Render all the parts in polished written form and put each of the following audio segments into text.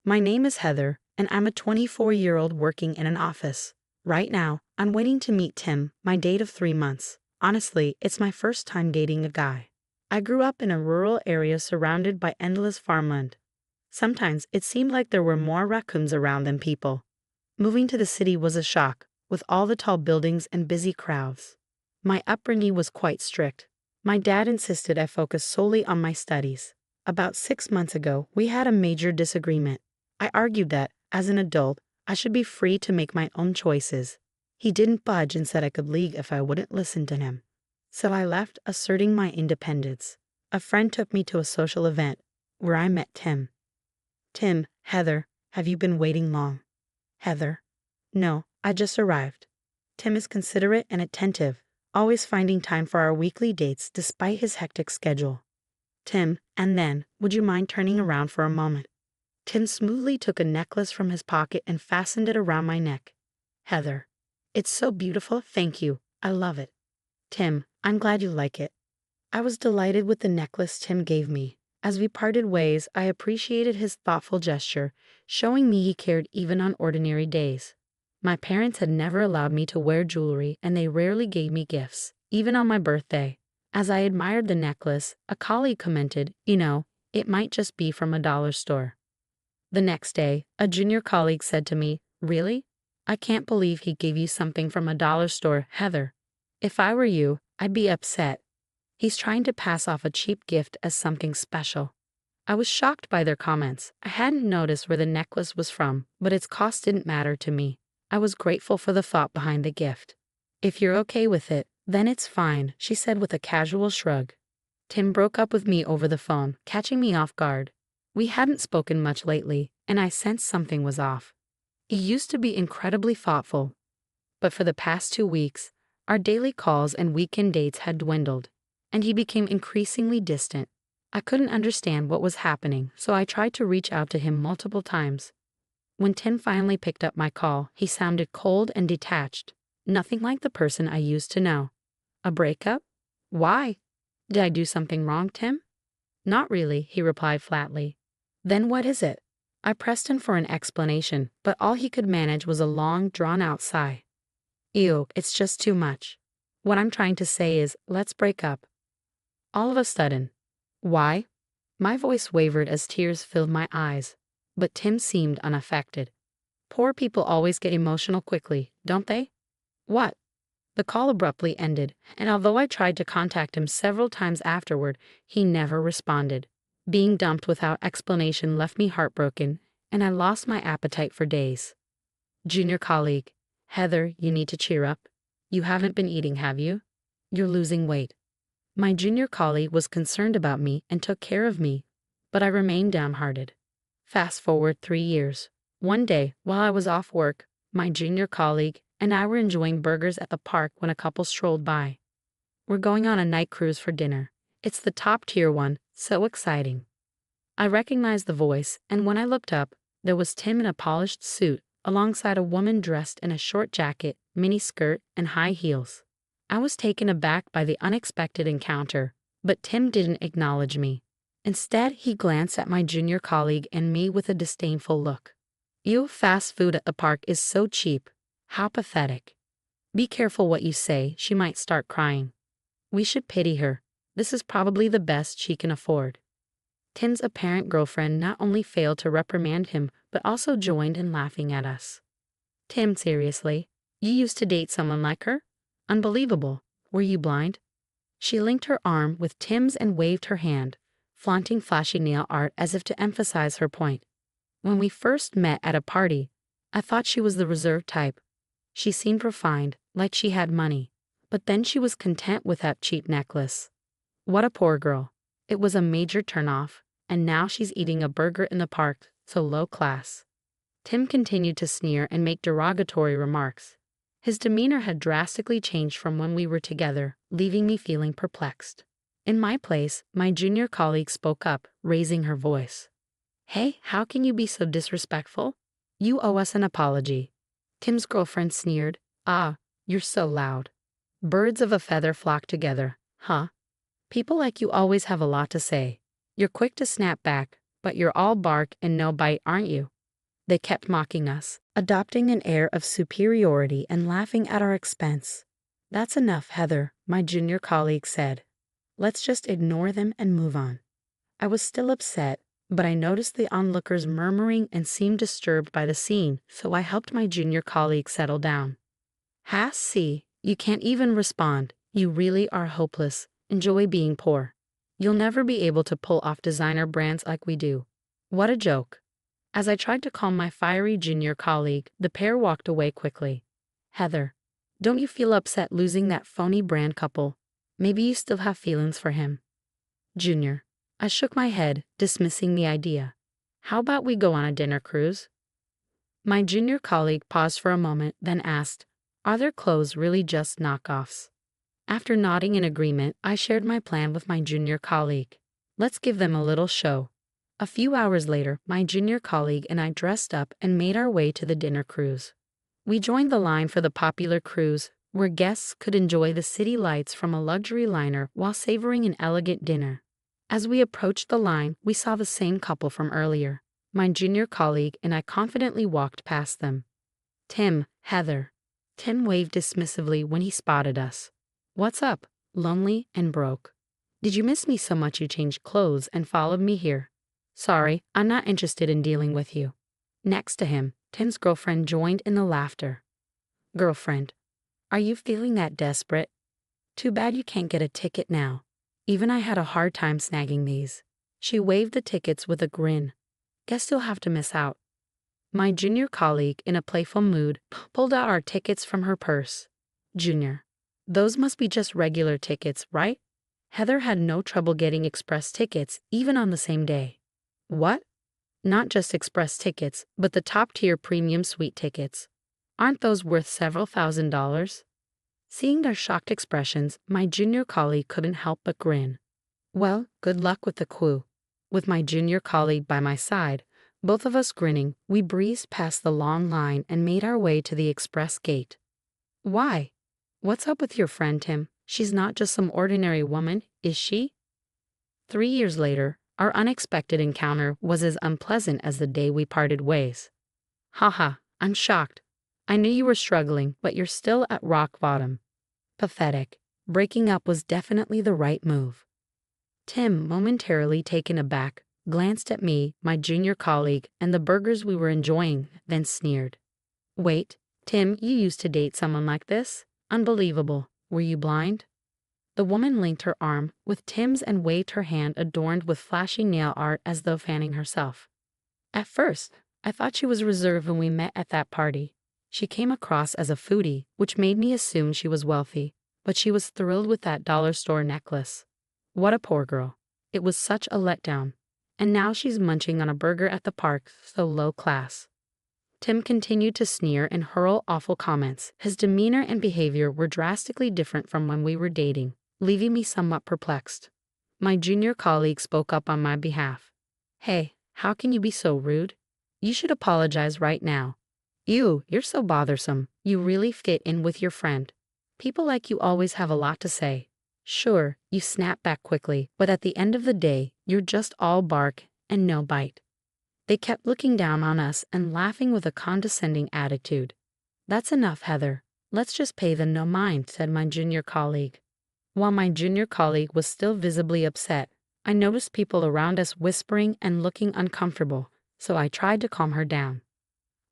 My name is Heather, and I'm a 24-year-old working in an office. Right now, I'm waiting to meet Tim, my date of 3 months. Honestly, it's my first time dating a guy. I grew up in a rural area surrounded by endless farmland. Sometimes it seemed like there were more raccoons around than people. Moving to the city was a shock, with all the tall buildings and busy crowds. My upbringing was quite strict. My dad insisted I focus solely on my studies. About 6 months ago, we had a major disagreement. I argued that, as an adult, I should be free to make my own choices. He didn't budge and said I could leave if I wouldn't listen to him. So I left, asserting my independence. A friend took me to a social event, where I met Tim. Tim, Heather, have you been waiting long? Heather. No, I just arrived. Tim is considerate and attentive, always finding time for our weekly dates despite his hectic schedule. Tim, and then, would you mind turning around for a moment? Tim smoothly took a necklace from his pocket and fastened it around my neck. Heather. It's so beautiful, thank you. I love it. Tim, I'm glad you like it. I was delighted with the necklace Tim gave me. As we parted ways, I appreciated his thoughtful gesture, showing me he cared even on ordinary days. My parents had never allowed me to wear jewelry, and they rarely gave me gifts, even on my birthday. As I admired the necklace, a colleague commented, it might just be from a dollar store. The next day, a junior colleague said to me, Really? I can't believe he gave you something from a dollar store, Heather. If I were you, I'd be upset. He's trying to pass off a cheap gift as something special. I was shocked by their comments. I hadn't noticed where the necklace was from, but its cost didn't matter to me. I was grateful for the thought behind the gift. If you're okay with it, then it's fine, she said with a casual shrug. Tim broke up with me over the phone, catching me off guard. We hadn't spoken much lately, and I sensed something was off. He used to be incredibly thoughtful, but for the past 2 weeks, our daily calls and weekend dates had dwindled, and he became increasingly distant. I couldn't understand what was happening, so I tried to reach out to him multiple times. When Tim finally picked up my call, he sounded cold and detached, nothing like the person I used to know. A breakup? Why? Did I do something wrong, Tim? Not really, he replied flatly. Then what is it? I pressed him for an explanation, but all he could manage was a long, drawn-out sigh. Ew, it's just too much. What I'm trying to say is, let's break up. All of a sudden. Why? My voice wavered as tears filled my eyes, but Tim seemed unaffected. Poor people always get emotional quickly, don't they? What? The call abruptly ended, and although I tried to contact him several times afterward, he never responded. Being dumped without explanation left me heartbroken, and I lost my appetite for days. Junior colleague. Heather, you need to cheer up. You haven't been eating, have you? You're losing weight. My junior colleague was concerned about me and took care of me, but I remained downhearted. Fast forward 3 years. One day, while I was off work, my junior colleague and I were enjoying burgers at the park when a couple strolled by. We're going on a night cruise for dinner. It's the top-tier one, so exciting. I recognized the voice, and when I looked up, there was Tim in a polished suit, alongside a woman dressed in a short jacket, mini skirt, and high heels. I was taken aback by the unexpected encounter, but Tim didn't acknowledge me. Instead, he glanced at my junior colleague and me with a disdainful look. Ew, fast food at the park is so cheap. How pathetic. Be careful what you say, she might start crying. We should pity her. This is probably the best she can afford. Tim's apparent girlfriend not only failed to reprimand him, but also joined in laughing at us. Tim, seriously? You used to date someone like her? Unbelievable. Were you blind? She linked her arm with Tim's and waved her hand, flaunting flashy nail art as if to emphasize her point. When we first met at a party, I thought she was the reserved type. She seemed refined, like she had money, but then she was content with that cheap necklace. What a poor girl. It was a major turnoff, and now she's eating a burger in the park, so low class. Tim continued to sneer and make derogatory remarks. His demeanor had drastically changed from when we were together, leaving me feeling perplexed. In my place, my junior colleague spoke up, raising her voice. Hey, how can you be so disrespectful? You owe us an apology. Tim's girlfriend sneered. Ah, you're so loud. Birds of a feather flock together, huh? People like you always have a lot to say. You're quick to snap back, but you're all bark and no bite, aren't you? They kept mocking us, adopting an air of superiority and laughing at our expense. "That's enough, Heather," my junior colleague said. "Let's just ignore them and move on." I was still upset, but I noticed the onlookers murmuring and seemed disturbed by the scene, so I helped my junior colleague settle down. See, you can't even respond. You really are hopeless. Enjoy being poor. You'll never be able to pull off designer brands like we do. What a joke. As I tried to calm my fiery junior colleague, the pair walked away quickly. "Heather, don't you feel upset losing that phony brand couple? Maybe you still have feelings for him." "Junior." I shook my head, dismissing the idea. "How about we go on a dinner cruise?" My junior colleague paused for a moment, then asked, "Are their clothes really just knockoffs?" After nodding in agreement, I shared my plan with my junior colleague. "Let's give them a little show." A few hours later, my junior colleague and I dressed up and made our way to the dinner cruise. We joined the line for the popular cruise, where guests could enjoy the city lights from a luxury liner while savoring an elegant dinner. As we approached the line, we saw the same couple from earlier. My junior colleague and I confidently walked past them. "Tim, Heather." Tim waved dismissively when he spotted us. "What's up? Lonely and broke? Did you miss me so much you changed clothes and followed me here?" "Sorry, I'm not interested in dealing with you." Next to him, Tim's girlfriend joined in the laughter. "Girlfriend, are you feeling that desperate? Too bad you can't get a ticket now. Even I had a hard time snagging these." She waved the tickets with a grin. "Guess you'll have to miss out." My junior colleague, in a playful mood, pulled out our tickets from her purse. "Junior, those must be just regular tickets, right?" Heather had no trouble getting express tickets, even on the same day. "What? Not just express tickets, but the top-tier premium suite tickets. Aren't those worth several $1,000s?" Seeing their shocked expressions, my junior colleague couldn't help but grin. Well, good luck with the coup. With my junior colleague by my side, both of us grinning, we breezed past the long line and made our way to the express gate. "Why? What's up with your friend, Tim? She's not just some ordinary woman, is she?" 3 years later, our unexpected encounter was as unpleasant as the day we parted ways. "Haha, I'm shocked. I knew you were struggling, but you're still at rock bottom. Pathetic. Breaking up was definitely the right move." Tim, momentarily taken aback, glanced at me, my junior colleague, and the burgers we were enjoying, then sneered. "Wait, Tim, you used to date someone like this? Unbelievable. Were you blind?" The woman linked her arm with Tim's and waved her hand adorned with flashy nail art as though fanning herself. "At first, I thought she was reserved when we met at that party. She came across as a foodie, which made me assume she was wealthy, but she was thrilled with that dollar store necklace. What a poor girl. It was such a letdown. And now she's munching on a burger at the park, so low class." Tim continued to sneer and hurl awful comments. His demeanor and behavior were drastically different from when we were dating, leaving me somewhat perplexed. My junior colleague spoke up on my behalf. "Hey, how can you be so rude? You should apologize right now. Ew, you're so bothersome. You really fit in with your friend. People like you always have a lot to say." Sure, you snap back quickly, but at the end of the day, you're just all bark and no bite. They kept looking down on us and laughing with a condescending attitude. "That's enough, Heather. Let's just pay them no mind," said my junior colleague. While my junior colleague was still visibly upset, I noticed people around us whispering and looking uncomfortable, so I tried to calm her down.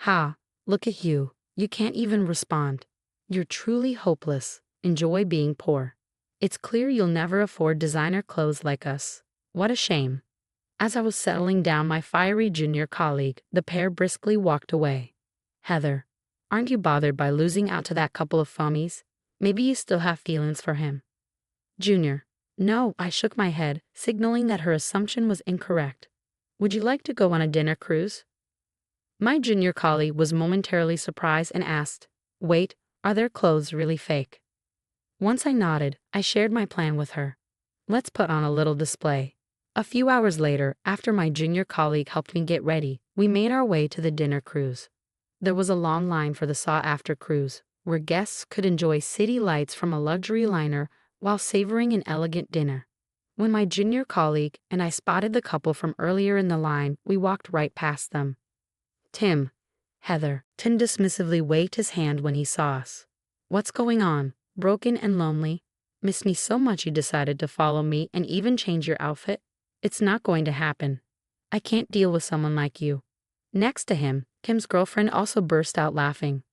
"Ha, look at you. You can't even respond. You're truly hopeless. Enjoy being poor. It's clear you'll never afford designer clothes like us. What a shame." As I was settling down my fiery junior colleague, the pair briskly walked away. "Heather, aren't you bothered by losing out to that couple of phonies? Maybe you still have feelings for him." "Junior." "No," I shook my head, signaling that her assumption was incorrect. "Would you like to go on a dinner cruise?" My junior colleague was momentarily surprised and asked, "Wait, are their clothes really fake?" Once I nodded, I shared my plan with her. "Let's put on a little display." A few hours later, after my junior colleague helped me get ready, we made our way to the dinner cruise. There was a long line for the sought-after cruise, where guests could enjoy city lights from a luxury liner while savoring an elegant dinner. When my junior colleague and I spotted the couple from earlier in the line, we walked right past them. Tim, Heather. Tim dismissively waved his hand when he saw us. What's going on? Broken and lonely? Missed me so much you decided to follow me and even change your outfit? It's not going to happen. I can't deal with someone like you. Next to him, Kim's girlfriend also burst out laughing.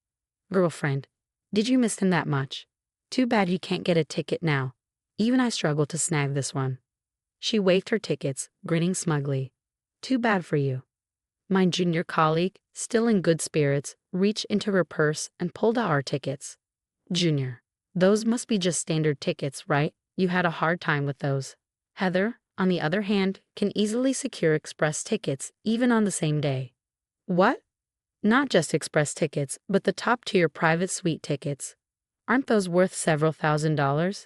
Girlfriend, did you miss him that much? Too bad you can't get a ticket now. Even I struggled to snag this one. She waved her tickets, grinning smugly. Too bad for you. My junior colleague, still in good spirits, reached into her purse and pulled out our tickets. Junior, those must be just standard tickets, right? You had a hard time with those. Heather, on the other hand, can easily secure express tickets even on the same day. What? Not just express tickets, but the top-tier private suite tickets. Aren't those worth several $1,000s?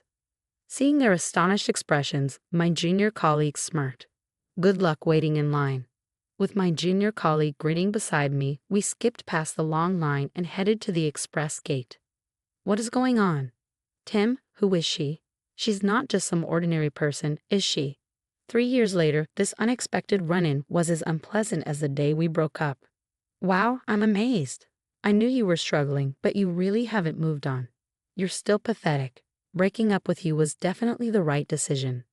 Seeing their astonished expressions, my junior colleague smirked. Good luck waiting in line. With my junior colleague grinning beside me, we skipped past the long line and headed to the express gate. What is going on? Tim, who is she? She's not just some ordinary person, is she? 3 years later, this unexpected run-in was as unpleasant as the day we broke up. Wow, I'm amazed. I knew you were struggling, but you really haven't moved on. You're still pathetic. Breaking up with you was definitely the right decision.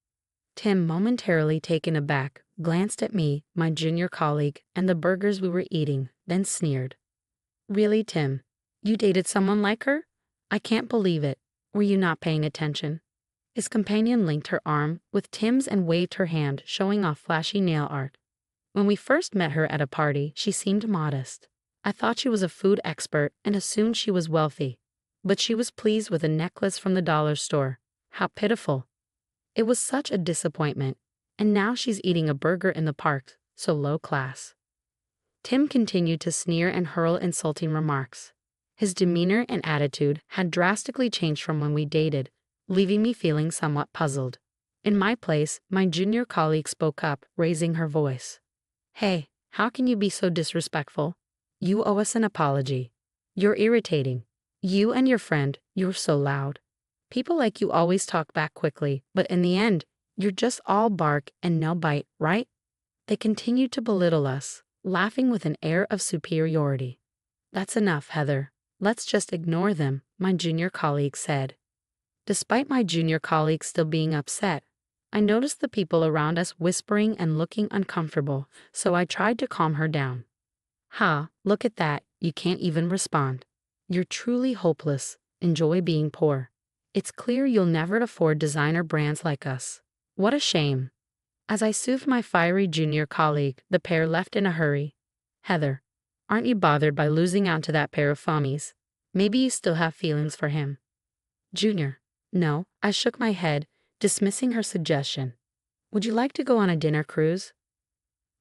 Tim, momentarily taken aback, glanced at me, my junior colleague, and the burgers we were eating, then sneered. Really, Tim? You dated someone like her? I can't believe it. Were you not paying attention? His companion linked her arm with Tim's and waved her hand, showing off flashy nail art. When we first met her at a party, she seemed modest. I thought she was a food expert and assumed she was wealthy. But she was pleased with a necklace from the dollar store. How pitiful. It was such a disappointment. And now she's eating a burger in the park, so low class. Tim continued to sneer and hurl insulting remarks. His demeanor and attitude had drastically changed from when we dated, leaving me feeling somewhat puzzled. In my place, my junior colleague spoke up, raising her voice. Hey, how can you be so disrespectful? You owe us an apology. You're irritating. You and your friend, you're so loud. People like you always talk back quickly, but in the end, you're just all bark and no bite, right? They continued to belittle us, laughing with an air of superiority. That's enough, Heather. Let's just ignore them, my junior colleague said. Despite my junior colleague still being upset, I noticed the people around us whispering and looking uncomfortable, so I tried to calm her down. Ha, look at that, you can't even respond. You're truly hopeless. Enjoy being poor. It's clear you'll never afford designer brands like us. What a shame. As I soothed my fiery junior colleague, the pair left in a hurry. Heather, aren't you bothered by losing out to that pair of phonies? Maybe you still have feelings for him. Junior, no, I shook my head, dismissing her suggestion. Would you like to go on a dinner cruise?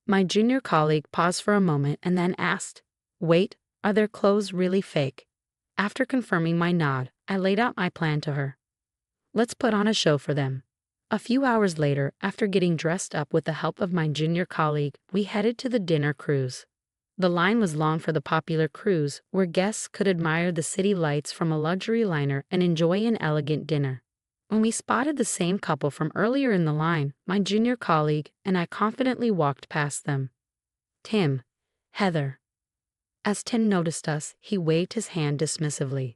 My junior colleague paused for a moment and then asked, Wait, are their clothes really fake? After confirming my nod, I laid out my plan to her. Let's put on a show for them. A few hours later, after getting dressed up with the help of my junior colleague, we headed to the dinner cruise. The line was long for the popular cruise, where guests could admire the city lights from a luxury liner and enjoy an elegant dinner. When we spotted the same couple from earlier in the line, my junior colleague and I confidently walked past them. Tim, Heather. As Tim noticed us, he waved his hand dismissively.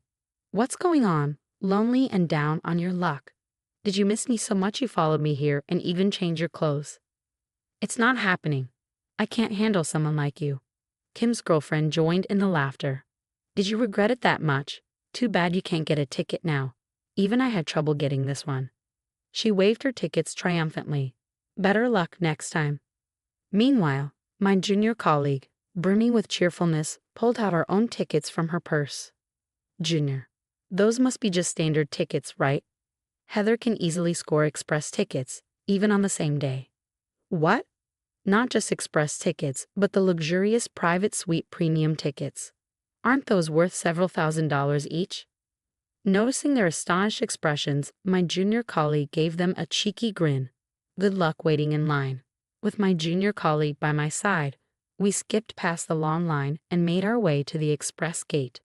What's going on? Lonely and down on your luck. Did you miss me so much you followed me here and even changed your clothes? It's not happening. I can't handle someone like you. Kim's girlfriend joined in the laughter. Did you regret it that much? Too bad you can't get a ticket now. Even I had trouble getting this one. She waved her tickets triumphantly. Better luck next time. Meanwhile, my junior colleague, brimming with cheerfulness, pulled out our own tickets from her purse. Junior, those must be just standard tickets, right? Heather can easily score express tickets, even on the same day. What? Not just express tickets, but the luxurious private suite premium tickets. Aren't those worth several $1,000s each? Noticing their astonished expressions, my junior colleague gave them a cheeky grin. Good luck waiting in line. With my junior colleague by my side, we skipped past the long line and made our way to the express gate.